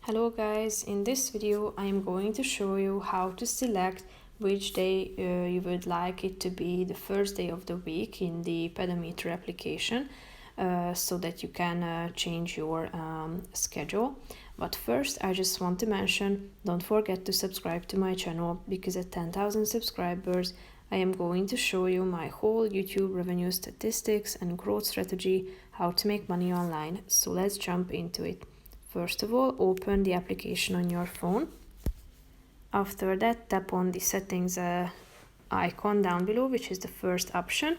Hello guys, in this video I am going to show you how to select which day you would like it to be the first day of the week in the Pedometer application so that you can change your schedule. But first I just want to mention, don't forget to subscribe to my channel because at 10,000 subscribers I am going to show you my whole YouTube revenue statistics and growth strategy, how to make money online. So let's jump into it. First of all, open the application on your phone. After that, tap on the settings icon down below, which is the first option.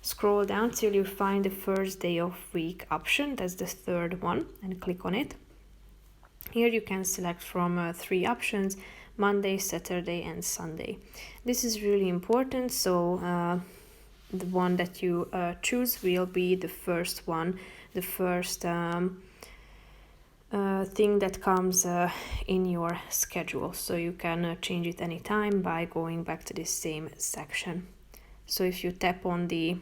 Scroll down till you find the first day of week option, that's the third one, and click on it. Here you can select from three options: Monday, Saturday and Sunday. This is really important, so the one that you choose will be the first one, the first thing that comes in your schedule, so you can change it anytime by going back to this same section. So if you tap on the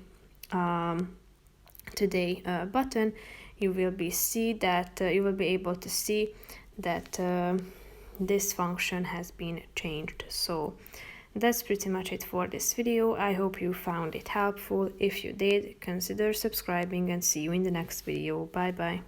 today button, you will be able to see that this function has been changed. So that's pretty much it for this video. I hope you found it helpful. If you did, consider subscribing and see you in the next video. Bye bye.